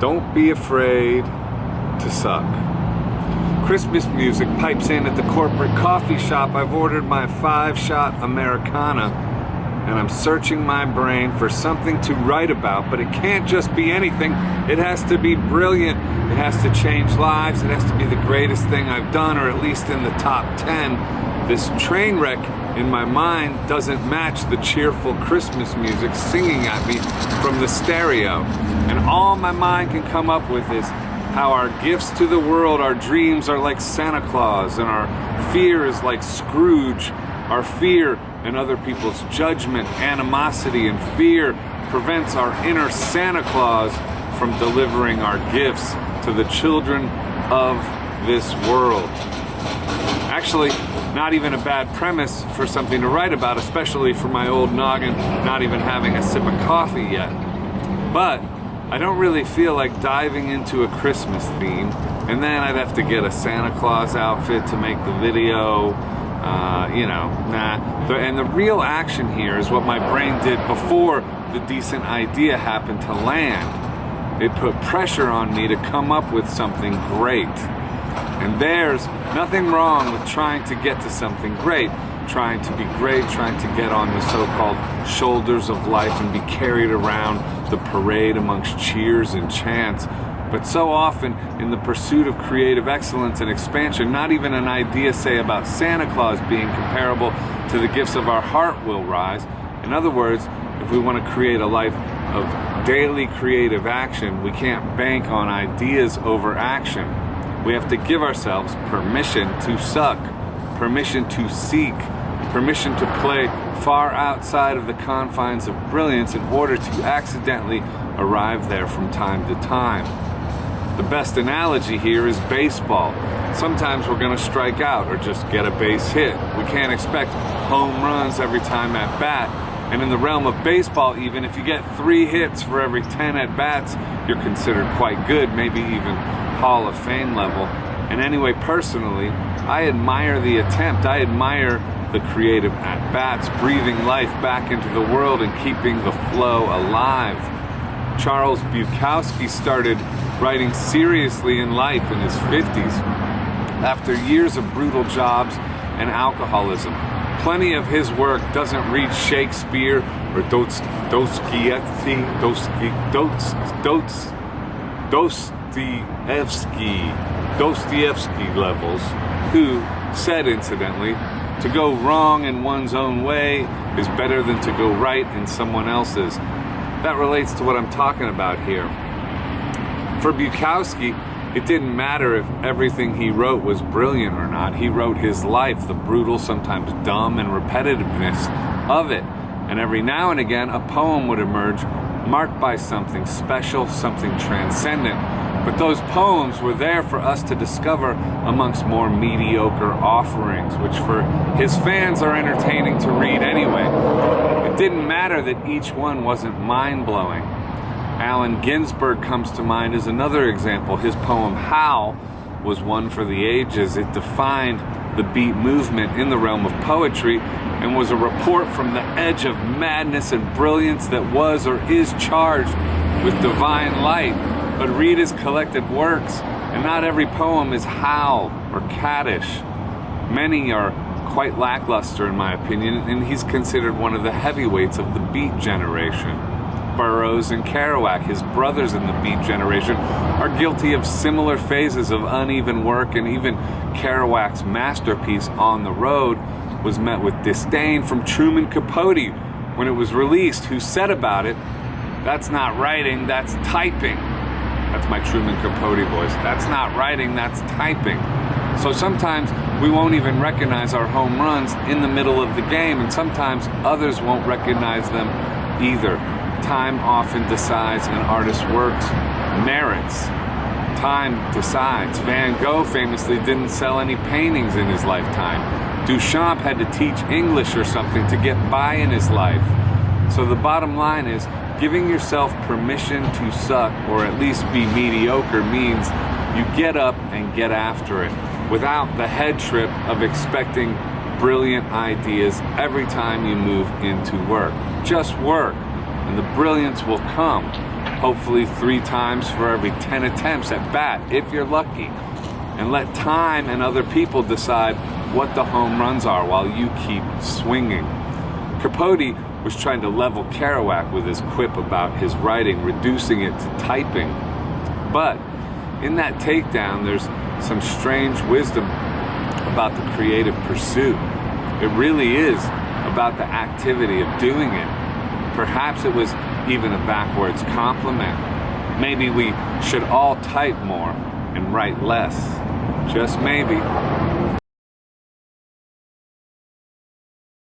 Don't be afraid to suck. Christmas music pipes in at the corporate coffee shop. I've ordered my 5-shot Americano, and I'm searching my brain for something to write about, but it can't just be anything. It has to be brilliant. It has to change lives. It has to be the greatest thing I've done, or at least in the top 10. This train wreck in my mind doesn't match the cheerful Christmas music singing at me from the stereo. And all my mind can come up with is how our gifts to the world, our dreams are like Santa Claus, and our fear is like Scrooge. Our fear and other people's judgment, animosity, and fear prevents our inner Santa Claus from delivering our gifts to the children of this world. Actually, not even a bad premise for something to write about, especially for my old noggin not even having a sip of coffee yet. But I don't really feel like diving into a Christmas theme, and then I'd have to get a Santa Claus outfit to make the video. And the real action here is what my brain did before the decent idea happened to land. It put pressure on me to come up with something great. And there's nothing wrong with trying to get to something great, trying to be great, trying to get on the so-called shoulders of life and be carried around the parade amongst cheers and chants. But so often, in the pursuit of creative excellence and expansion, not even an idea, say, about Santa Claus being comparable to the gifts of our heart will rise. In other words, if we want to create a life of daily creative action, we can't bank on ideas over action. We have to give ourselves permission to suck, permission to seek, permission to play far outside of the confines of brilliance in order to accidentally arrive there from time to time. The best analogy here is baseball. Sometimes we're going to strike out or just get a base hit. We can't expect home runs every time at bat. And in the realm of baseball, even if you get 3 hits for every 10 at bats, you're considered quite good, maybe even Hall of Fame level. And anyway, personally, I admire the attempt. I admire the creative at-bats, breathing life back into the world and keeping the flow alive. Charles Bukowski started writing seriously in life in his 50s after years of brutal jobs and alcoholism. Plenty of his work doesn't reach Shakespeare or Dostoevsky levels, who said, incidentally, to go wrong in one's own way is better than to go right in someone else's. That relates to what I'm talking about here. For Bukowski, it didn't matter if everything he wrote was brilliant or not. He wrote his life, the brutal, sometimes dumb and repetitiveness of it. And every now and again, a poem would emerge marked by something special, something transcendent. But those poems were there for us to discover amongst more mediocre offerings, which for his fans are entertaining to read anyway. It didn't matter that each one wasn't mind-blowing. Allen Ginsberg comes to mind as another example. His poem Howl was one for the ages. It defined the beat movement in the realm of poetry and was a report from the edge of madness and brilliance that was or is charged with divine light. But read his collected works, and not every poem is howl or caddish. Many are quite lackluster in my opinion, and he's considered one of the heavyweights of the beat generation. Burroughs and Kerouac, his brothers in the beat generation, are guilty of similar phases of uneven work, and even Kerouac's masterpiece, On the Road, was met with disdain from Truman Capote when it was released, who said about it, "That's not writing, that's typing." That's my Truman Capote voice. That's not writing, that's typing. So sometimes we won't even recognize our home runs in the middle of the game, and sometimes others won't recognize them either. Time often decides an artist's work's merits. Time decides. Van Gogh famously didn't sell any paintings in his lifetime. Duchamp had to teach English or something to get by in his life. So the bottom line is, giving yourself permission to suck, or at least be mediocre, means you get up and get after it without the head trip of expecting brilliant ideas every time you move into work. Just work, and the brilliance will come. hopefully 3 times for every 10 attempts at bat, if you're lucky. And let time and other people decide what the home runs are while you keep swinging. Capote was trying to level Kerouac with his quip about his writing, reducing it to typing. But in that takedown, there's some strange wisdom about the creative pursuit. It really is about the activity of doing it. Perhaps it was even a backwards compliment. Maybe we should all type more and write less. Just maybe.